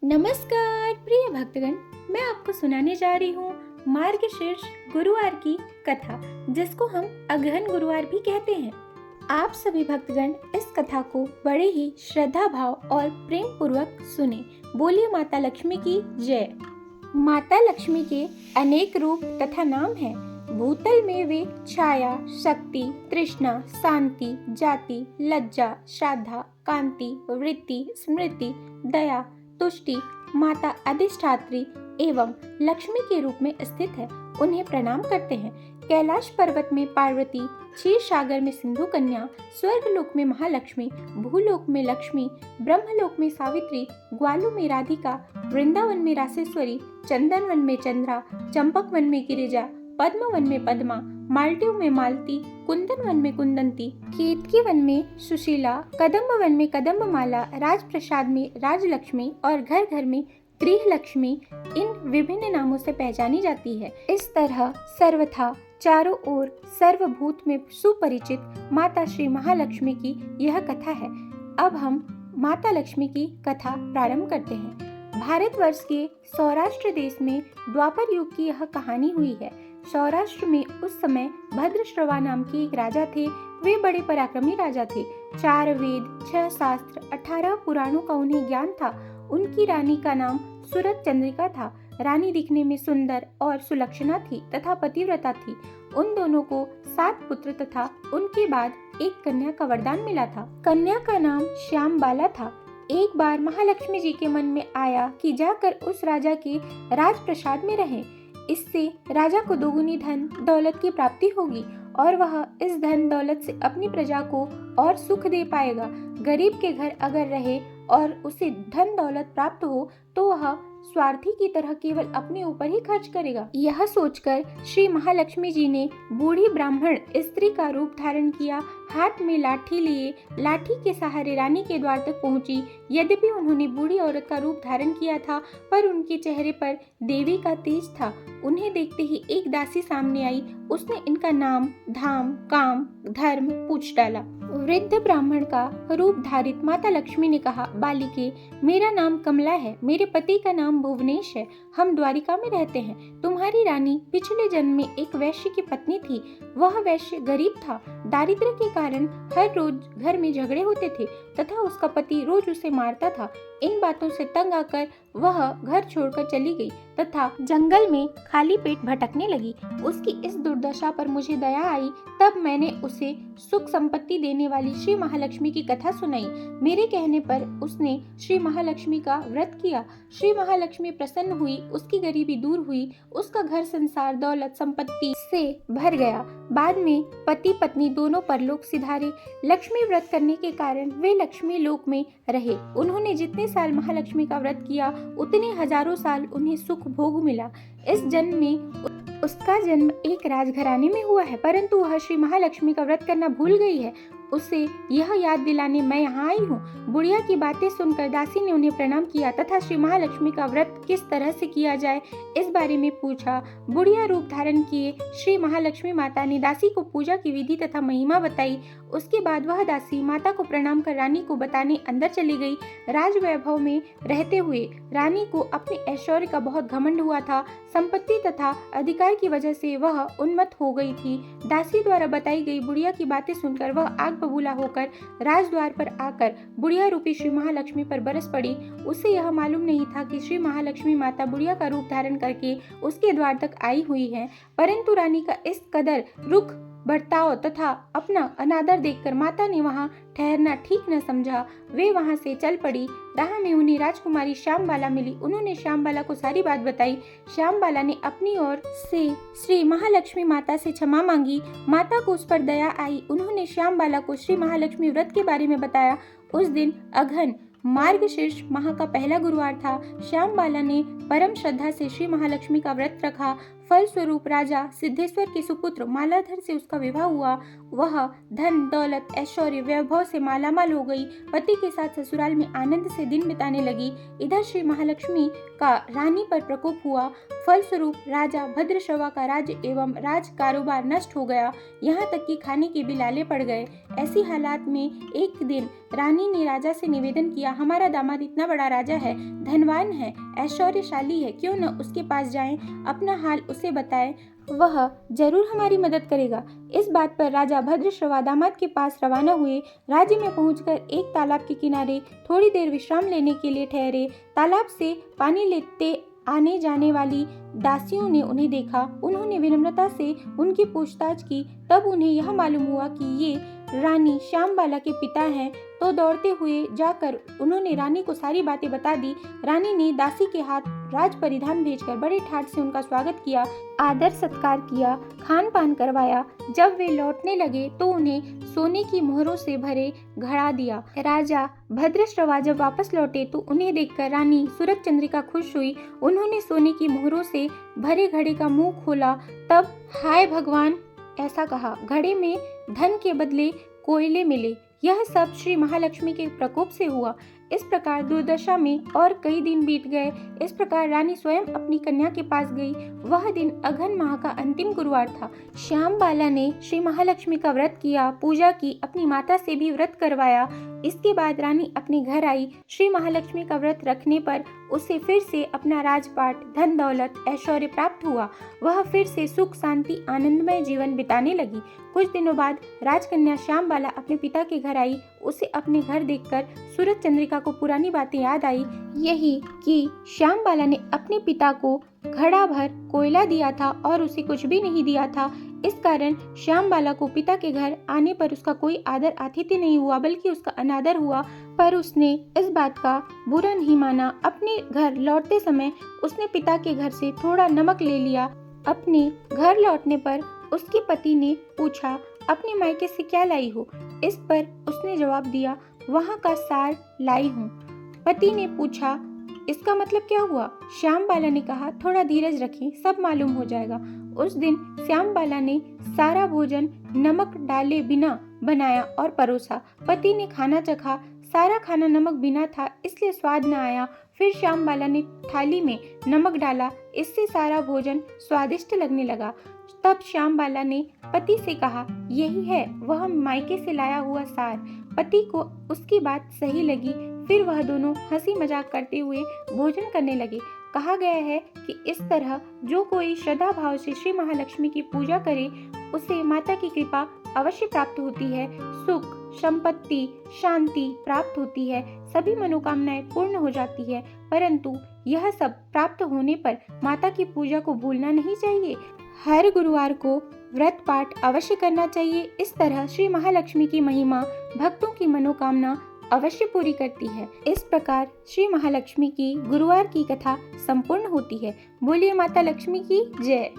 नमस्कार प्रिय भक्तगण, मैं आपको सुनाने जा रही हूँ मार्गशीर्ष गुरुवार की कथा, जिसको हम अगहन गुरुवार भी कहते हैं। आप सभी भक्तगण इस कथा को बड़े ही श्रद्धा भाव और प्रेम पूर्वक सुने। बोलिए माता लक्ष्मी की जय। माता लक्ष्मी के अनेक रूप तथा नाम हैं। भूतल में वे छाया, शक्ति, तृष्णा, शांति, जाति, लज्जा, श्रद्धा, कांति, वृत्ति, स्मृति, दया, तुष्टि, माता अधिष्ठात्री एवं लक्ष्मी के रूप में स्थित है। उन्हें प्रणाम करते हैं। कैलाश पर्वत में पार्वती, क्षीर सागर में सिंधु कन्या, स्वर्गलोक में महालक्ष्मी, भूलोक में लक्ष्मी, ब्रह्मलोक में सावित्री, ग्वालों में राधिका, वृंदावन में रासेश्वरी, चंदन वन में चंद्रा, चंपक वन में गिरिजा, पद्म वन में पद्मा, माल्टियों में मालती, कुंदन वन में कुंदंती, केतकी वन में सुशीला, कदम्ब वन में कदम्बमाला, राजप्रसाद में राजलक्ष्मी और घर घर में गृह लक्ष्मी इन विभिन्न नामों से पहचानी जाती है। इस तरह सर्वथा चारों ओर सर्वभूत में सुपरिचित माता श्री महालक्ष्मी की यह कथा है। अब हम माता लक्ष्मी की कथा प्रारंभ करते हैं। भारतवर्ष के सौराष्ट्र देश में द्वापर युग की यह कहानी हुई है। सौराष्ट्र में उस समय भद्रश्रवा नाम के एक राजा थे। वे बड़े पराक्रमी राजा थे। 4 वेद, 6 शास्त्र, 18 पुराणों का उन्हें ज्ञान था। उनकी रानी का नाम सुरत चंद्रिका था। रानी दिखने में सुंदर और सुलक्षणा थी तथा पतिव्रता थी। उन दोनों को 7 पुत्र तथा उनके बाद एक कन्या का वरदान मिला था। कन्या का नाम श्यामबाला था। एक बार महालक्ष्मी जी के मन में आया कि जाकर उस राजा के राजप्रसाद में रहें। इससे राजा को दोगुनी धन दौलत की प्राप्ति होगी और वह इस धन दौलत से अपनी प्रजा को और सुख दे पाएगा। गरीब के घर अगर रहे और उसे धन दौलत प्राप्त हो तो वह स्वार्थी की तरह केवल अपने ऊपर ही खर्च करेगा। यह सोचकर श्री महालक्ष्मी जी ने बूढ़ी ब्राह्मण स्त्री का रूप धारण किया। हाथ में लाठी लिए लाठी के सहारे रानी के द्वार तक पहुंची। यद्यपि उन्होंने बूढ़ी औरत का रूप धारण किया था, पर उनके चेहरे पर देवी का तेज था। उन्हें देखते ही एक दासी सामने आई। उसने इनका नाम, धाम, काम, धर्म पूछ डाला। वृद्ध ब्राह्मण का रूप धारित माता लक्ष्मी ने कहा, बालिके, मेरा नाम कमला है। मेरे पति का नाम भुवनेश है। हम द्वारिका में रहते हैं। तुम्हारी रानी पिछले जन्म में एक वैश्य की पत्नी थी। वह वैश्य गरीब था। दारिद्र्य के कारण हर रोज घर में झगड़े होते थे तथा उसका पति रोज उसे मारता था। इन बातों से तंग आकर वह घर छोड़कर चली गई तथा जंगल में खाली पेट भटकने लगी। उसकी इस दुर्दशा पर मुझे दया आई। तब मैंने उसे सुख संपत्ति देने वाली श्री महालक्ष्मी की कथा सुनाई। मेरे कहने पर उसने श्री महालक्ष्मी का व्रत किया। श्री महालक्ष्मी प्रसन्न हुई। उसकी गरीबी दूर हुई। उसका घर संसार दौलत संपत्ति से भर गया। बाद में पति पत्नी दोनों परलोक सिधारे। लक्ष्मी व्रत करने के कारण वे लक्ष्मी लोक में रहे। उन्होंने जितने साल महालक्ष्मी का व्रत किया उतने हजारों साल उन्हें सुख भोग मिला। इस जन्म में उसका जन्म एक राजघराने में हुआ है, परंतु वह श्री महालक्ष्मी का व्रत करना भूल गई है। उसे यह याद दिलाने मैं यहाँ आई हूँ। बुढ़िया की बातें सुनकर दासी ने उन्हें प्रणाम किया तथा श्री महालक्ष्मी का व्रत किस तरह से किया जाए इस बारे में पूछा। बुढ़िया रूप धारण किए श्री महालक्ष्मी माता ने दासी को पूजा की विधि तथा महिमा बताई। उसके बाद वह दासी माता को प्रणाम कर रानी को बताने अंदर चली गई। राज वैभव में रहते हुए रानी को अपने ऐश्वर्य का बहुत घमंड हुआ था। संपत्ति तथा अधिकार की वजह से वह उन्मत्त हो गई थी। दासी द्वारा बताई गई बुढ़िया की बातें सुनकर वह आग बबूला होकर राजद्वार पर आकर बुढ़िया रूपी श्री महालक्ष्मी पर बरस पड़ी। उसे यह मालूम नहीं था कि श्री महालक्ष्मी माता बुढ़िया का रूप धारण करके उसके द्वार तक आई हुई है, परंतु रानी का इस कदर रुख बर्ताव तथा अपना अनादर देखकर माता ने वहां ठहरना ठीक न समझा। वे वहां से चल पड़ी। राह में उन्हें राजकुमारी श्यामबाला मिली। उन्होंने श्यामबाला को सारी बात बताई। श्यामबाला ने अपनी ओर से श्री महालक्ष्मी माता से क्षमा मांगी। माता को उस पर दया आई। उन्होंने श्यामबाला को श्री महालक्ष्मी व्रत के बारे में बताया। उस दिन अघन मार्गशीर्ष माह का पहला गुरुवार था। श्यामबाला ने परम श्रद्धा से श्री महालक्ष्मी का व्रत रखा। फल स्वरूप राजा सिद्धेश्वर के सुपुत्र मालाधर से उसका विवाह हुआ। वह धन दौलत ऐश्वर्य वैभव से मालामाल हो गई। पति के साथ ससुराल में आनंद से दिन बिताने लगी। इधर श्री महालक्ष्मी का रानी पर प्रकोप हुआ। फल स्वरूप राजा भद्रश्रवा का राज्य एवं राज कारोबार नष्ट हो गया। यहाँ तक कि खाने के भी लाले पड़ गए। ऐसी हालात में एक दिन रानी ने राजा से निवेदन किया, हमारा दामाद इतना बड़ा राजा है, धनवान है, ऐश्वर्यशाली है, क्यों न उसके पास जाएं, अपना हाल उसे बताएं, वह जरूर हमारी मदद करेगा। इस बात पर राजा भद्रश्रवा दामाद के पास रवाना हुए। राज्य में पहुंचकर एक तालाब के किनारे थोड़ी देर विश्राम लेने के लिए ठहरे। तालाब से पानी लेते आने जाने वाली दासियों ने उन्हें देखा। उन्होंने विनम्रता से उनकी पूछताछ की। तब उन्हें यह मालूम हुआ कि ये रानी श्यामबाला के पिता हैं। तो दौड़ते हुए जाकर उन्होंने रानी को सारी बातें बता दी। रानी ने दासी के हाथ राज परिधान भेजकर बड़े ठाट से उनका स्वागत किया, आदर सत्कार किया, खान पान करवाया। जब वे लौटने लगे तो उन्हें सोने की मोहरों से भरे घड़ा दिया। राजा भद्रश्रवा जब वापस लौटे तो उन्हें देखकर रानी सूरज चंद्रिका खुश हुई। उन्होंने सोने की मोहरों से भरे घड़े का मुंह खोला। तब हाय भगवान ऐसा कहा, घड़े में धन के बदले कोयले मिले। यह सब श्री महालक्ष्मी के प्रकोप से हुआ। इस प्रकार दुर्दशा में और कई दिन बीत गए। इस प्रकार रानी स्वयं अपनी कन्या के पास गई। वह दिन अघन माह का अंतिम गुरुवार था। श्यामबाला ने श्री महालक्ष्मी का व्रत किया, पूजा की, अपनी माता से भी व्रत करवाया। इसके बाद रानी अपने घर आई। श्री महालक्ष्मी का व्रत रखने पर उसे फिर से अपना राजपाट, धन दौलत, ऐश्वर्य प्राप्त हुआ। वह फिर से सुख शांति आनंदमय जीवन बिताने लगी। कुछ दिनों बाद राजकन्या श्यामबाला अपने पिता के घर आई। उसे अपने घर देखकर सूरज चंद्रिका को पुरानी बातें याद आई। यही कि श्यामबाला ने अपने पिता को घड़ा भर कोयला दिया था और उसे कुछ भी नहीं दिया था। इस कारण श्यामबाला को पिता के घर आने पर उसका कोई आदर आतिथ्य नहीं हुआ, बल्कि उसका अनादर हुआ। पर उसने इस बात का बुरा नहीं माना। अपने घर लौटते समय उसने पिता के घर से थोड़ा नमक ले लिया। अपने घर लौटने पर उसके पति ने पूछा, अपने मायके से क्या लाई हो? इस पर उसने जवाब दिया, वहाँ का सार लाई हूँ। पति ने पूछा, इसका मतलब क्या हुआ? श्यामबाला ने कहा, थोड़ा धीरज रखें, सब मालूम हो जाएगा। उस दिन श्यामबाला ने सारा भोजन नमक डाले बिना बनाया और परोसा। पति ने खाना चखा। सारा खाना नमक बिना था, इसलिए स्वाद न आया। फिर श्यामबाला ने थाली में नमक डाला, इससे सारा भोजन स्वादिष्ट लगने लगा। तब श्यामबाला ने पति से कहा, यही है वह मायके से लाया हुआ सार। पति को उसकी बात सही लगी। फिर वह दोनों हंसी मजाक करते हुए भोजन करने लगे। कहा गया है कि इस तरह जो कोई श्रद्धा भाव से श्री महालक्ष्मी की पूजा करे, उसे माता की कृपा अवश्य प्राप्त होती है। सुख, संपत्ति, शांति प्राप्त होती है, सभी मनोकामनाएं पूर्ण हो जाती है। परंतु यह सब प्राप्त होने पर माता की पूजा को भूलना नहीं चाहिए। हर गुरुवार को व्रत पाठ अवश्य करना चाहिए। इस तरह श्री महालक्ष्मी की महिमा भक्तों की मनोकामना अवश्य पूरी करती है। इस प्रकार श्री महालक्ष्मी की गुरुवार की कथा संपूर्ण होती है। बोलिए माता लक्ष्मी की जय।